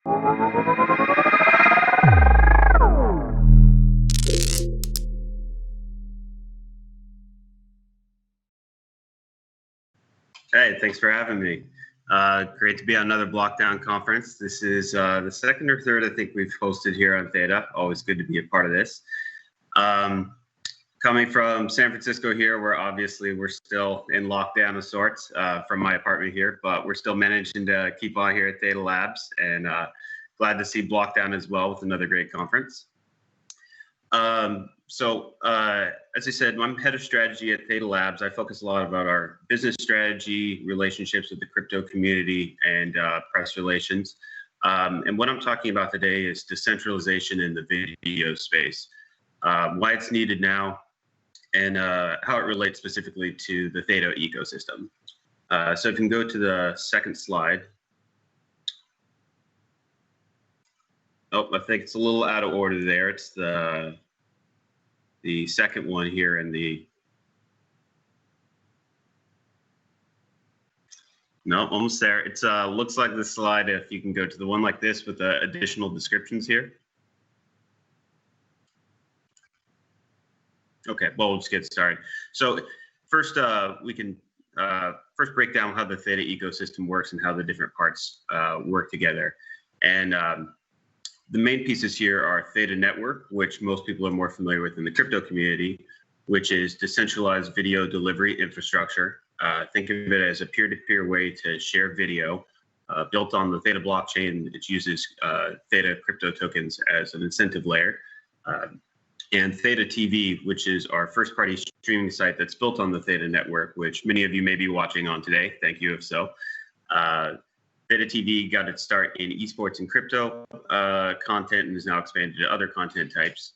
Hey, thanks for having me. Great to be on another BlockDown conference. This is the second or third I think we've hosted here on THETA. Always good to be a part of this. Coming from San Francisco here, where obviously we're still in lockdown of sorts from my apartment here, but we're still managing to keep on here at THETA Labs, and glad to see BlockDown as well with another great conference. As I said, I'm head of strategy at THETA Labs. I focus a lot about our business strategy, relationships with the crypto community, and press relations. And what I'm talking about today is decentralization in the video space, why it's needed now, and how it relates specifically to the THETA ecosystem. So if you can go to the second slide. Oh, I think it's a little out of order there. It's the second one here in the, no, almost there. It's looks like the slide, if you can go to the one like this with the additional descriptions here. Okay, well, we'll just get started. So first, we can first break down how the THETA ecosystem works and how the different parts work together. And the main pieces here are THETA Network, which most people are more familiar with in the crypto community, which is decentralized video delivery infrastructure. Think of it as a peer-to-peer way to share video built on the THETA blockchain. It uses THETA crypto tokens as an incentive layer. And THETA TV, which is our first-party streaming site that's built on the THETA network, which many of you may be watching on today. Thank you if so. THETA TV got its start in esports and crypto content and is now expanded to other content types.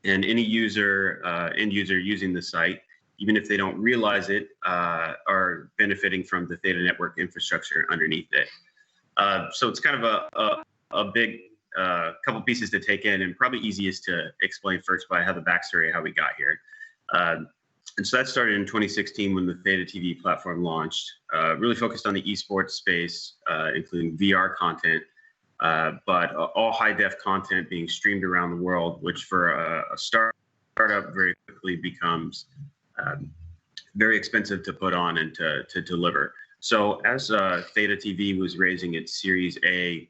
And any user, end user using the site, even if they don't realize it, are benefiting from the THETA network infrastructure underneath it. So it's kind of a big couple pieces to take in, and probably easiest to explain first by how the backstory, how we got here. And so that started in 2016 when the THETA TV platform launched, really focused on the esports space, including VR content, but all high-def content being streamed around the world, which for a startup very quickly becomes very expensive to put on and to deliver. So as THETA TV was raising its Series A,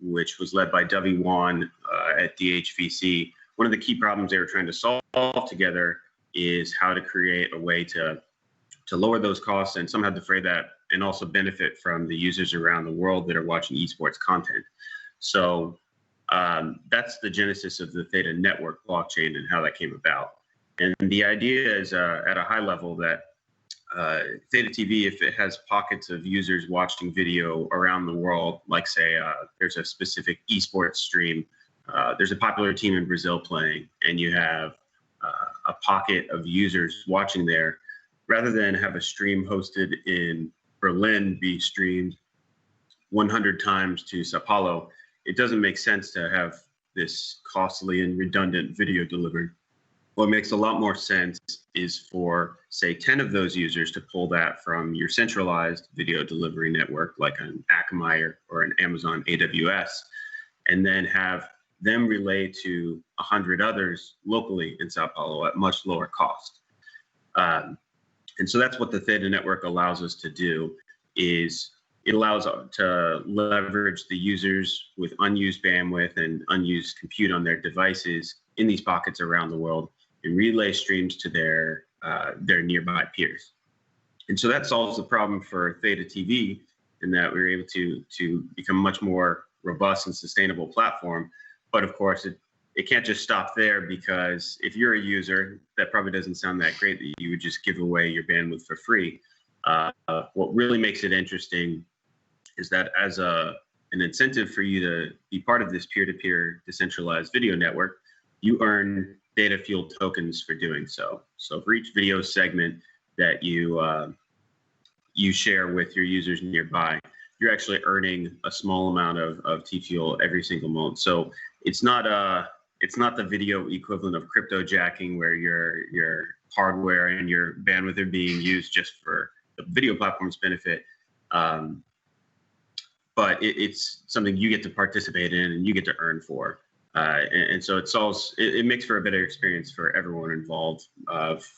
which was led by W1 at DHVC, one of the key problems they were trying to solve together is how to create a way to lower those costs and somehow defray that and also benefit from the users around the world that are watching esports content. So that's the genesis of the THETA network blockchain and how that came about. And the idea is at a high level that THETA TV, if it has pockets of users watching video around the world, like say there's a specific esports stream, there's a popular team in Brazil playing, and you have a pocket of users watching there, rather than have a stream hosted in Berlin be streamed 100 times to Sao Paulo, it doesn't make sense to have this costly and redundant video delivered. What makes a lot more sense is for, say, 10 of those users to pull that from your centralized video delivery network, like an Akamai or an Amazon AWS, and then have them relay to 100 others locally in Sao Paulo at much lower cost. And so that's what the THETA network allows us to do, is it allows to leverage the users with unused bandwidth and unused compute on their devices in these pockets around the world and relay streams to their nearby peers. And so that solves the problem for THETA TV, in that we were able to become a much more robust and sustainable platform. But of course, it can't just stop there, because if you're a user, that probably doesn't sound that great that you would just give away your bandwidth for free. What really makes it interesting is that as an incentive for you to be part of this peer-to-peer decentralized video network, you earn data-fueled tokens for doing so. So for each video segment that you share with your users nearby, you're actually earning a small amount of T-Fuel every single month. So it's not the video equivalent of crypto jacking, where your hardware and your bandwidth are being used just for the video platform's benefit. but it's something you get to participate in and you get to earn for. And so it makes for a better experience for everyone involved.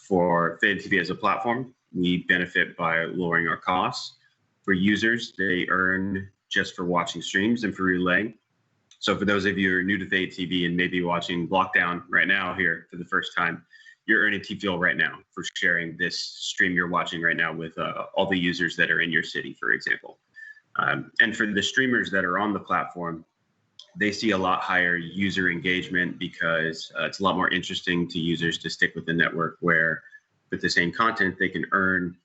For THETA TV as a platform, we benefit by lowering our costs. For users, they earn just for watching streams and for relaying. So for those of you who are new to THETA TV and maybe watching BlockDown right now here for the first time, you're earning TFuel right now for sharing this stream you're watching right now with all the users that are in your city, for example. And for the streamers that are on the platform, they see a lot higher user engagement because it's a lot more interesting to users to stick with the network, where with the same content they can earn,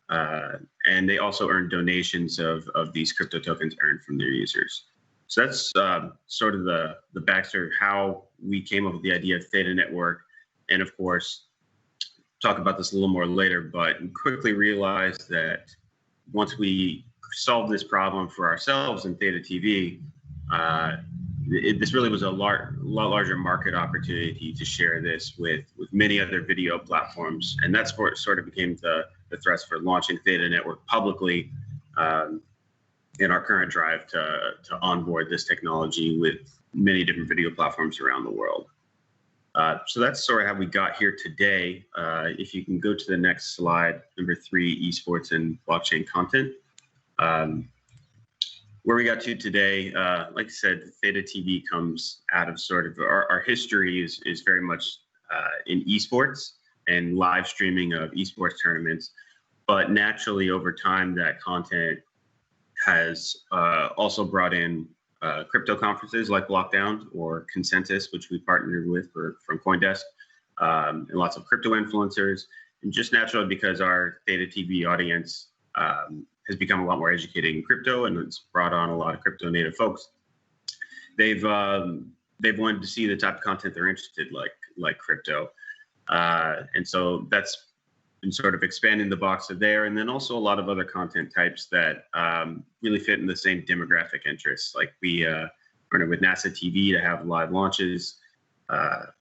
and they also earn donations of these crypto tokens earned from their users. So that's sort of the backstory of how we came up with the idea of THETA Network. And of course, talk about this a little more later, but quickly realized that once we solved this problem for ourselves in THETA TV, this really was a lot larger market opportunity to share this with many other video platforms. And that's what sort of became the thrust for launching THETA Network publicly in our current drive to onboard this technology with many different video platforms around the world. So that's sort of how we got here today. If you can go to the next slide, number 3, esports and blockchain content. Where we got to today, like I said, THETA TV comes out of sort of our history is very much in esports and live streaming of esports tournaments. But naturally, over time, that content has also brought in crypto conferences like BlockDown or Consensus, which we partnered with from CoinDesk, and lots of crypto influencers. And just naturally, because our THETA TV audience has become a lot more educated in crypto, and it's brought on a lot of crypto native folks, they've wanted to see the type of content they're interested like crypto. And so that's been sort of expanding the box of there. And then also a lot of other content types that really fit in the same demographic interests. Like we partnered with NASA TV to have live launches,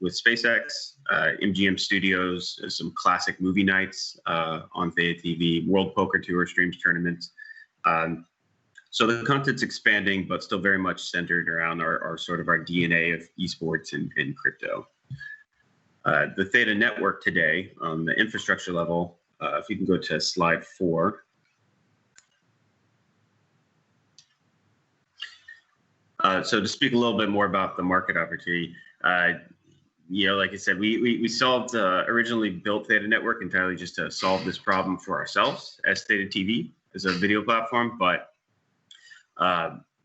with SpaceX, MGM Studios, some classic movie nights on THETA TV, World Poker Tour streams tournaments. So the content's expanding, but still very much centered around our sort of our DNA of esports and crypto. The THETA Network today, on the infrastructure level, if you can go to slide 4. So to speak a little bit more about the market opportunity, like I said, we solved, originally built THETA Network entirely just to solve this problem for ourselves as THETA TV, as a video platform, but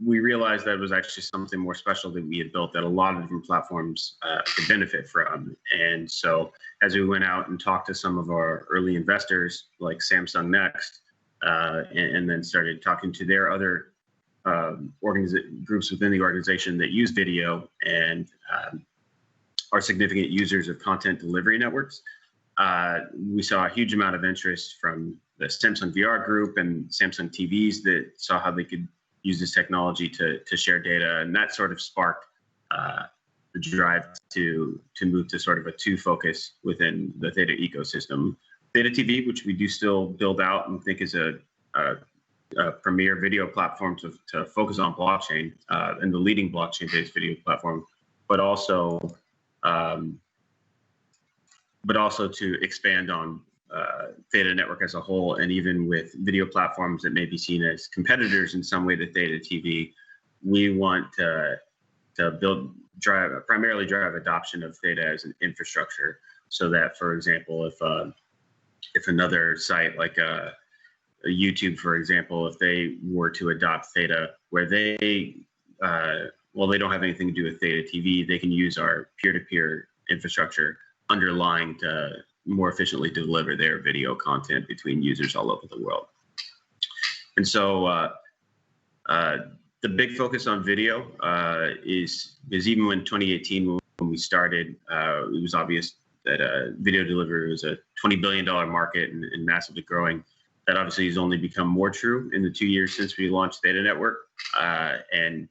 we realized that it was actually something more special that we had built that a lot of different platforms could benefit from. And so as we went out and talked to some of our early investors like Samsung Next, and then started talking to their other groups within the organization that use video and are significant users of content delivery networks, we saw a huge amount of interest from the Samsung VR group and Samsung TVs that saw how they could use this technology to share data, and that sort of sparked the drive to move to sort of a 2 focus within the THETA ecosystem. THETA TV, which we do still build out and think is a premier video platform to focus on blockchain, and the leading blockchain-based video platform, but also to expand on THETA Network as a whole, and even with video platforms that may be seen as competitors in some way to THETA TV, we want to primarily drive adoption of THETA as an infrastructure, so that, for example, if another site like a YouTube, for example, if they were to adopt THETA, where they don't have anything to do with THETA TV, they can use our peer-to-peer infrastructure underlying to more efficiently deliver their video content between users all over the world. And so the big focus on video is even when 2018, when we started, it was obvious that video delivery was a $20 billion market and massively growing. That obviously has only become more true in the 2 years since we launched THETA Network. And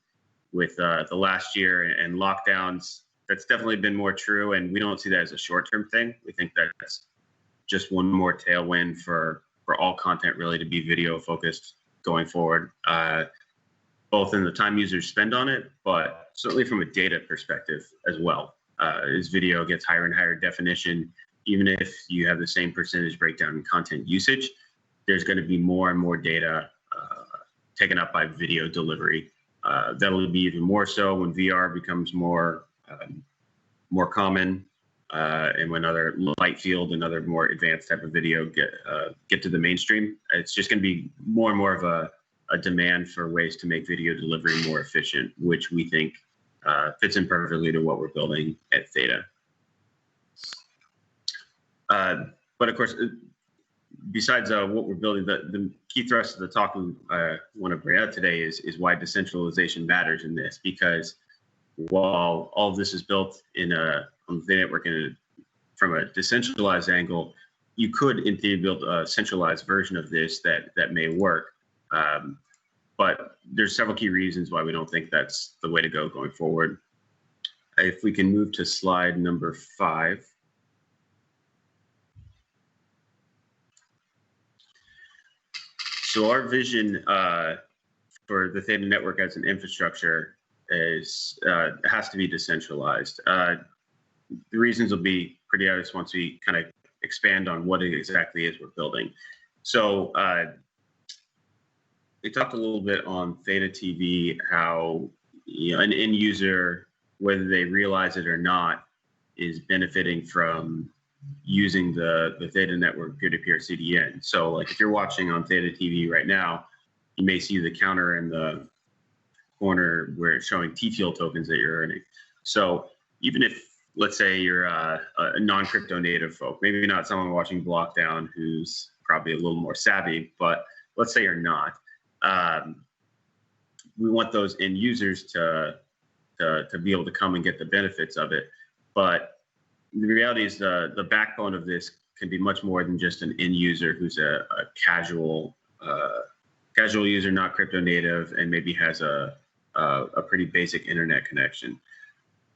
with the last year and lockdowns, that's definitely been more true, and we don't see that as a short-term thing. We think that's just one more tailwind for all content really to be video focused going forward. both in the time users spend on it, but certainly from a data perspective as well. As video gets higher and higher definition, even if you have the same percentage breakdown in content usage, there's going to be more and more data taken up by video delivery. That'll be even more so when VR becomes more common, and when other light field and other more advanced type of video get to the mainstream. It's just going to be more and more of a demand for ways to make video delivery more efficient, which we think fits in perfectly to what we're building at THETA. But of course, besides what we're building, the key thrust of the talk we want to bring out today is why decentralization matters in this. Because while all of this is built on the THETA network from a decentralized angle, you could, in theory, build a centralized version of this that may work. But there's several key reasons why we don't think that's the way to go going forward. If we can move to slide number 5. So our vision for the THETA network as an infrastructure has to be decentralized. The reasons will be pretty obvious once we kind of expand on what it exactly is we're building. So we talked a little bit on THETA TV how an end user, whether they realize it or not, is benefiting from using the THETA network peer-to-peer CDN. So like if you're watching on THETA TV right now, you may see the counter in the corner where it's showing TFIL tokens that you're earning. So even if, let's say you're a non-crypto native folk, maybe not someone watching BlockDown who's probably a little more savvy, but let's say you're not. We want those end users to be able to come and get the benefits of it. But the reality is the backbone of this can be much more than just an end user who's a casual user, not crypto native, and maybe has a pretty basic internet connection.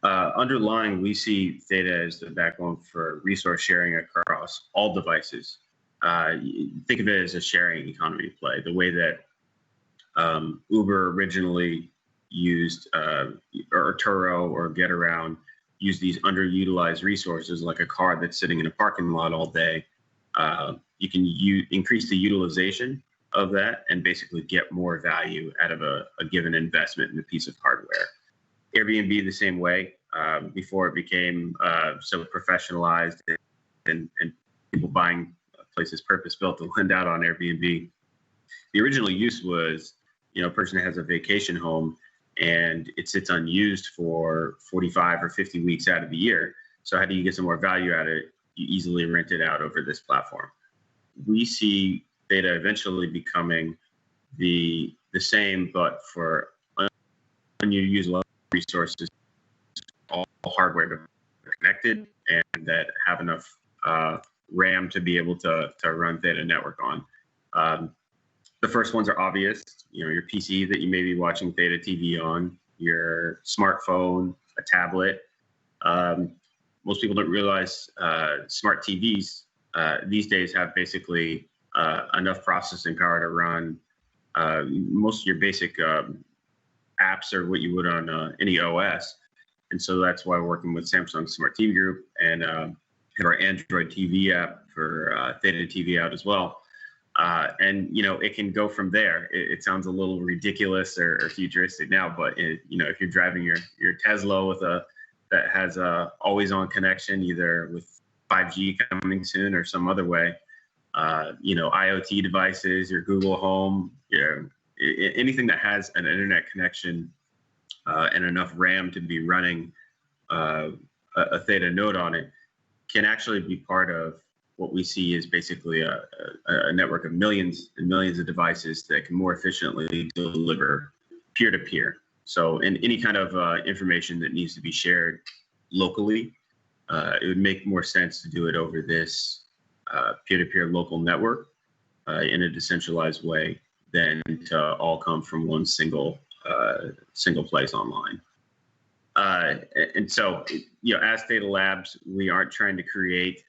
Underlying, we see THETA as the backbone for resource sharing across all devices. Think of it as a sharing economy play, the way that Uber originally used, or Turo or GetAround use these underutilized resources like a car that's sitting in a parking lot all day. You can increase the utilization of that and basically get more value out of a given investment in a piece of hardware. Airbnb the same way. Before it became so professionalized and people buying places purpose-built to lend out on Airbnb, the original use was, a person that has a vacation home and it sits unused for 45 or 50 weeks out of the year. So how do you get some more value out of it? You easily rent it out over this platform. We see THETA eventually becoming the same, but for unused resources, all hardware to be connected and that have enough RAM to be able to run THETA network on. The first ones are obvious, your PC that you may be watching THETA TV on, your smartphone, a tablet. Most people don't realize smart TVs these days have basically enough processing power to run most of your basic apps or what you would on any OS. And so that's why we're working with Samsung Smart TV Group and have our Android TV app for THETA TV out as well. And it can go from there. It sounds a little ridiculous or futuristic now, but if you're driving your Tesla that has a always-on connection, either with 5G coming soon or some other way, IoT devices, your Google Home, anything that has an internet connection and enough RAM to be running a THETA node on it can actually be part of what we see is basically a network of millions and millions of devices that can more efficiently deliver peer-to-peer. So in any kind of information that needs to be shared locally, it would make more sense to do it over this peer-to-peer local network in a decentralized way than to all come from one single place online. And so, as THETA Labs, we aren't trying to create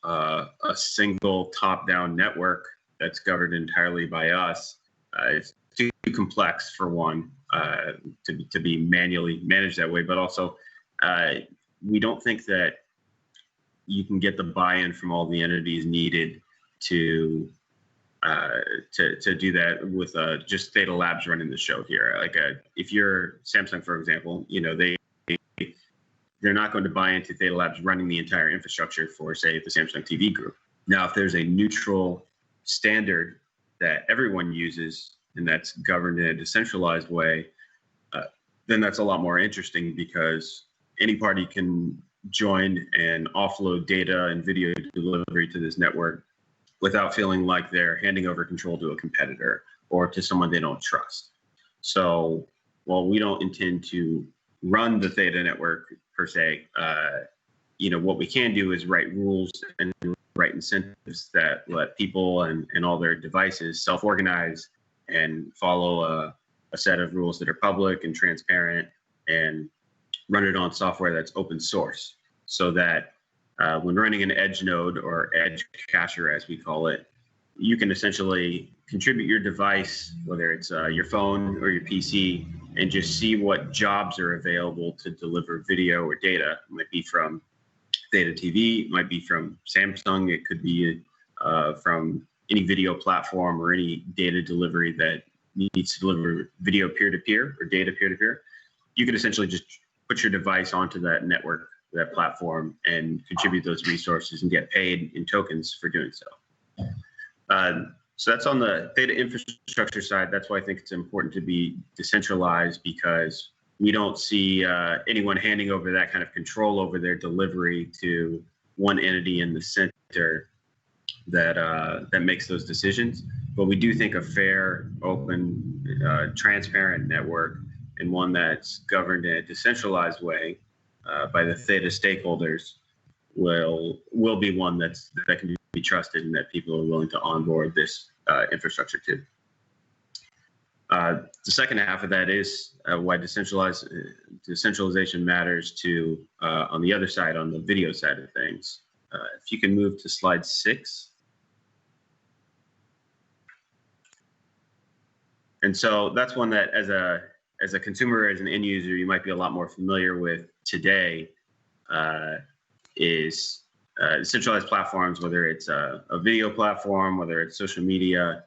a single top-down network that's governed entirely by us. It's too complex for one to be manually managed that way. But also, we don't think that you can get the buy-in from all the entities needed to do that with just THETA Labs running the show here. Like if you're Samsung, for example, they're not going to buy into THETA Labs running the entire infrastructure for, say, the Samsung TV group. Now, if there's a neutral standard that everyone uses and that's governed in a decentralized way, then that's a lot more interesting, because any party can join and offload data and video delivery to this network without feeling like they're handing over control to a competitor or to someone they don't trust. So while we don't intend to run the THETA network per se, what we can do is write rules and write incentives that let people and all their devices self-organize and follow a set of rules that are public and transparent, and run it on software that's open source, so that when running an edge node, or edge cacher as we call it, you can essentially contribute your device, whether it's your phone or your PC, and just see what jobs are available to deliver video or data. It might be from THETA TV, it might be from Samsung, it could be from any video platform or any data delivery that needs to deliver video peer-to-peer or data peer-to-peer. You can essentially just put your device onto that network, that platform, and contribute those resources and get paid in tokens for doing so. So that's on the THETA infrastructure side. That's why I think it's important to be decentralized, because we don't see anyone handing over that kind of control over their delivery to one entity in the center that makes those decisions. But we do think a fair, open, transparent network, and one that's governed in a decentralized way by the THETA stakeholders, will be one that can be trusted and that people are willing to onboard this infrastructure to. The second half of that is why decentralization matters to on the other side, on the video side of things. If you can move to slide 6. And so that's one that as a consumer, as an end user, you might be a lot more familiar with today, is centralized platforms, whether it's a video platform, whether it's social media.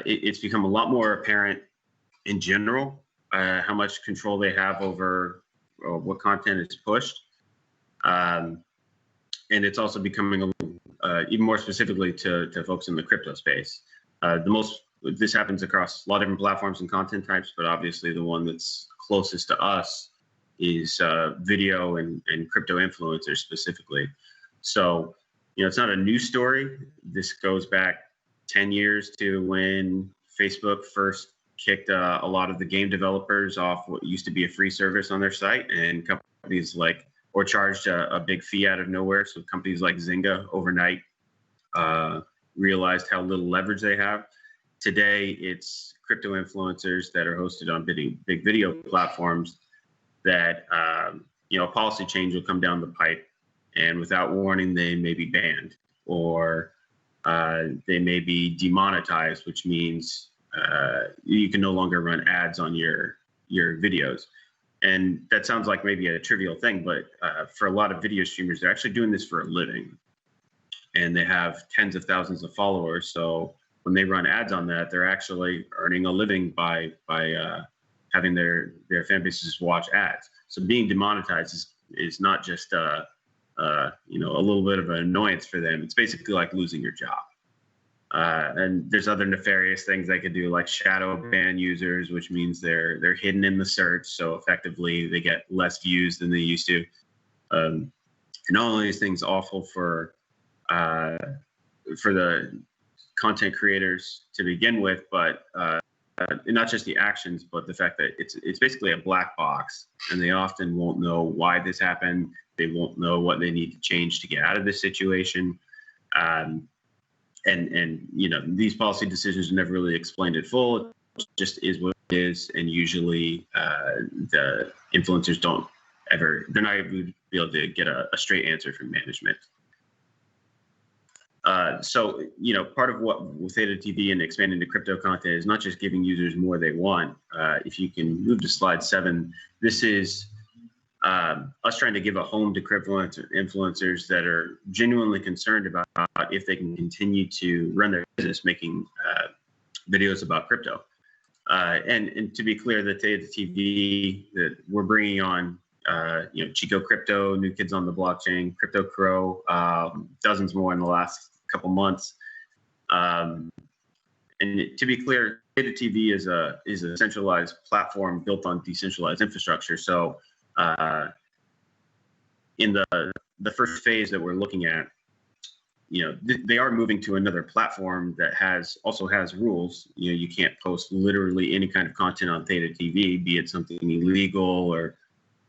It's become a lot more apparent in general how much control they have over what content is pushed. And it's also becoming even more specifically to folks in the crypto space. This happens across a lot of different platforms and content types, but obviously the one that's closest to us is video and crypto influencers specifically. So, it's not a new story. This goes back 10 years to when Facebook first kicked a lot of the game developers off what used to be a free service on their site, and companies or charged a big fee out of nowhere. So companies like Zynga overnight realized how little leverage they have. Today, it's crypto influencers that are hosted on big video platforms that, a policy change will come down the pipe, and without warning, they may be banned, or they may be demonetized, which means you can no longer run ads on your videos. And that sounds like maybe a trivial thing, but for a lot of video streamers, they're actually doing this for a living, and they have tens of thousands of followers. So when they run ads on that, they're actually earning a living by having their fan bases watch ads. So being demonetized is not just a little bit of an annoyance for them. It's basically like losing your job. And there's other nefarious things they could do, like shadow ban users, which means they're hidden in the search. So effectively, they get less views than they used to. And not only is things awful for the content creators to begin with, but not just the actions, but the fact that it's basically a black box, and they often won't know why this happened. They won't know what they need to change to get out of this situation. And these policy decisions are never really explained in full. It just is what it is, and usually the influencers they're not able to be able to get a straight answer from management. So, part of what with Theta TV and expanding the crypto content is not just giving users more they want. If you can move to slide 7, this is us trying to give a home to crypto influencers that are genuinely concerned about if they can continue to run their business making videos about crypto. And to be clear, the Theta TV that we're bringing on, Chico Crypto, New Kids on the Blockchain, Crypto Crow, dozens more in the last couple months. And to be clear, Theta TV is a centralized platform built on decentralized infrastructure. So in the first phase that we're looking at, they are moving to another platform that also has rules. You can't post literally any kind of content on Theta TV, be it something illegal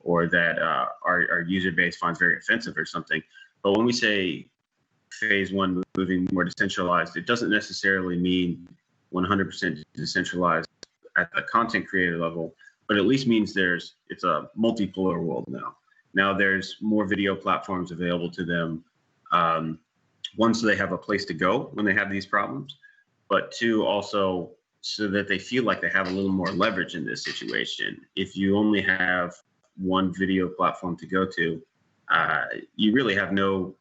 or that our user base finds very offensive or something. But when we say phase 1 moving more decentralized, it doesn't necessarily mean 100% decentralized at the content creator level, but at least means it's a multipolar world now. Now there's more video platforms available to them. One, so they have a place to go when they have these problems, but 2, also so that they feel like they have a little more leverage in this situation. If you only have one video platform to go to, you really have no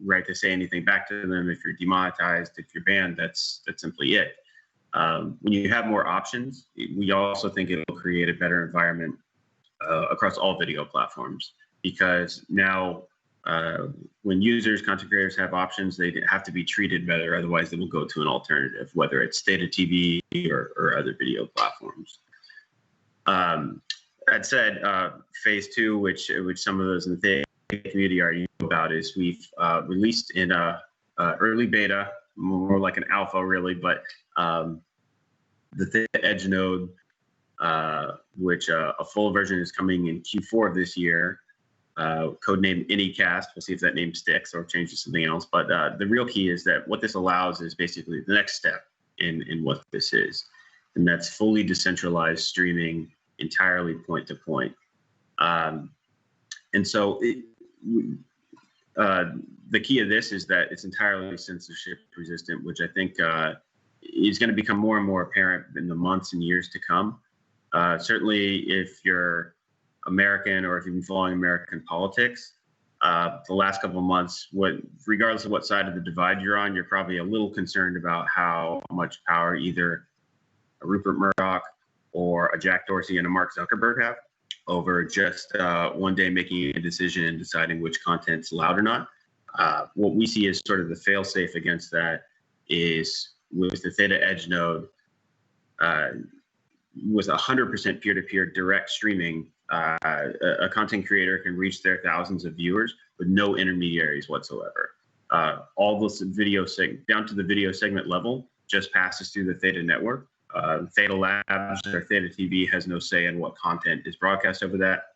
right to say anything back to them. If you're demonetized, if you're banned, that's simply it. When you have more options, we also think it will create a better environment across all video platforms, because now when users, content creators have options, they have to be treated better. Otherwise, they will go to an alternative, whether it's Theta TV or other video platforms. That said, phase 2, which some of those in the Theta community already know about, is we've released in a early beta, more like an alpha really, but the Theta Edge node, which a full version is coming in Q4 of this year, codenamed Anycast. We'll see if that name sticks or changes to something else. But the real key is that what this allows is basically the next step in what this is, and that's fully decentralized streaming, entirely point to point. And so the key of this is that it's entirely censorship resistant, which I think is going to become more and more apparent in the months and years to come. Certainly, if you're American or if you've been following American politics, the last couple of months, regardless of what side of the divide you're on, you're probably a little concerned about how much power either a Rupert Murdoch or a Jack Dorsey and a Mark Zuckerberg have over just one day making a decision and deciding which content's allowed or not. What we see as sort of the fail-safe against that is with the Theta Edge node, with 100% peer-to-peer direct streaming, a content creator can reach their thousands of viewers with no intermediaries whatsoever. All this video down to the video segment level just passes through the Theta network. Theta Labs or Theta TV has no say in what content is broadcast over that.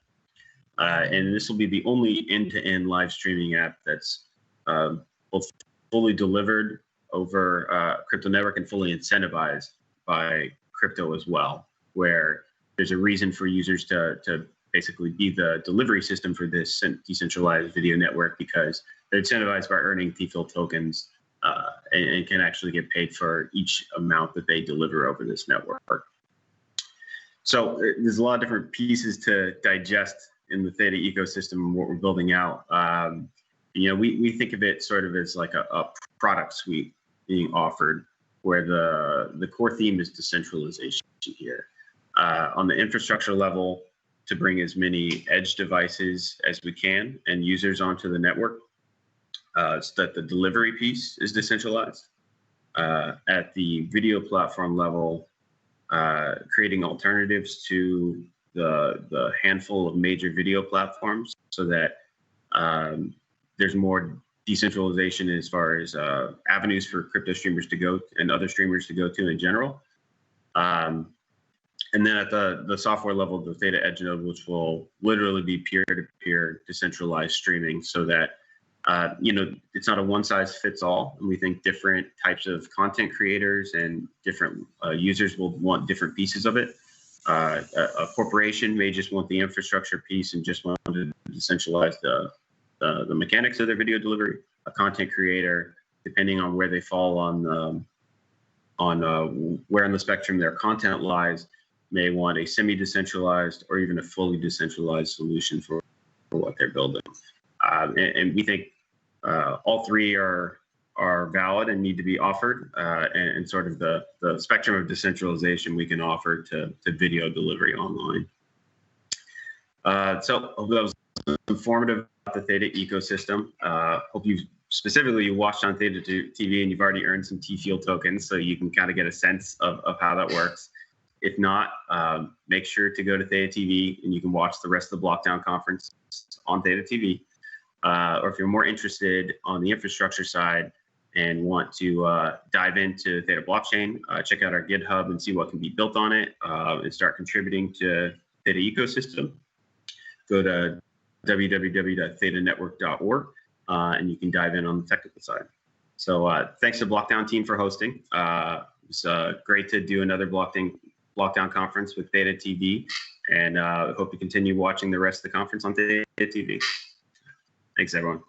And this will be the only end-to-end live streaming app that's both fully delivered over Crypto Network and fully incentivized by crypto as well, where there's a reason for users to basically be the delivery system for this decentralized video network, because they're incentivized by earning TFIL tokens and can actually get paid for each amount that they deliver over this network. So there's a lot of different pieces to digest in the Theta ecosystem and what we're building out. We think of it sort of as like a product suite being offered, where the core theme is decentralization here. On the infrastructure level, to bring as many edge devices as we can and users onto the network, so that the delivery piece is decentralized. At the video platform level, creating alternatives to the handful of major video platforms, so that there's more decentralization as far as avenues for crypto streamers to go and other streamers to go to in general. And then at the software level, the Theta Edge node, which will literally be peer-to-peer decentralized streaming, so that it's not a one-size-fits-all. And we think different types of content creators and different users will want different pieces of it. A corporation may just want the infrastructure piece and just want to decentralize the mechanics of their video delivery. A content creator depending on where they fall on where on the spectrum their content lies, may want a semi-decentralized or even a fully decentralized solution for what they're building. And we think all three are valid and need to be offered, and sort of the spectrum of decentralization we can offer to video delivery online. So hope that was informative about the THETA ecosystem. Hope you specifically watched on THETA TV and you've already earned some T-Field tokens, so you can kind of get a sense of how that works. If not, make sure to go to THETA TV and you can watch the rest of the BlockDown conference on THETA TV. Or if you're more interested on the infrastructure side and want to dive into THETA blockchain, check out our GitHub and see what can be built on it, and start contributing to THETA ecosystem. Go to www.thetanetwork.org, and you can dive in on the technical side. So thanks to BlockDown team for hosting. It was great to do another BlockDown conference with THETA TV, and hope to continue watching the rest of the conference on THETA TV. Thanks, everyone.